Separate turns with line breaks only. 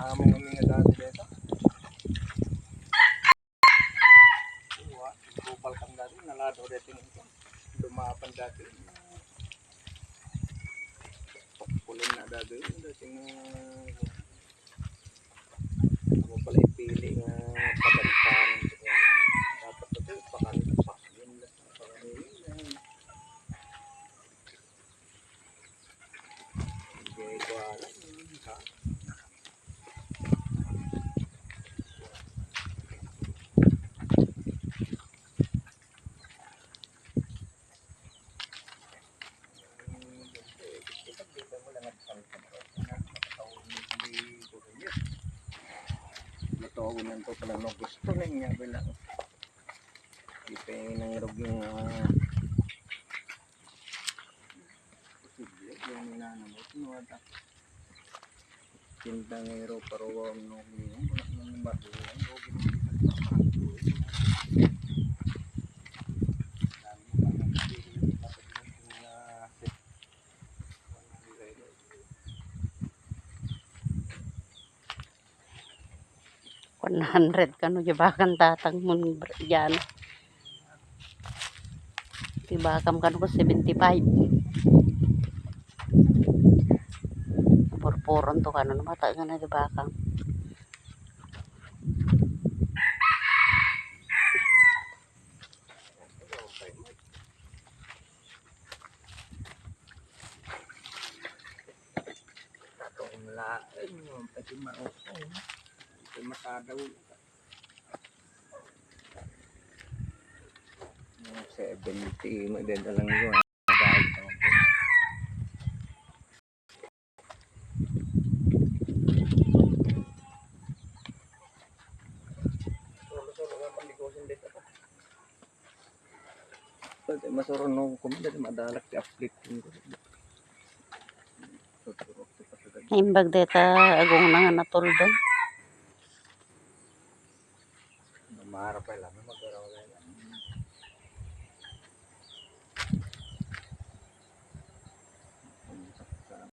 among kami nga dati dito. Kupal kang dati, nalado dito ito. Dumapan dati. Pulin na dati. Dating ako pala ipili nga pagalitan. Dapat ito, pakalipas. Yun lang sa pagalitan. Hindi ko alam. Ito unan to pala no gusto lang niya bilang ipay nang irog yung posible yung nanamot no ata cinta ngero parawang no yung nang badulan o
$100 kano gibakan tatang mun yan. Tibakam kano ko 75. Purpuron to kano mata nga na dibakam.
atong lain yung pati maopo ito matadaw 70 magdadalang yun dahil solo-solo nga panlikosin dito pati masurunong kung dito madalak i-update ko
Imbag deta agong nga natuldo.
Marap pa lang magaraw lang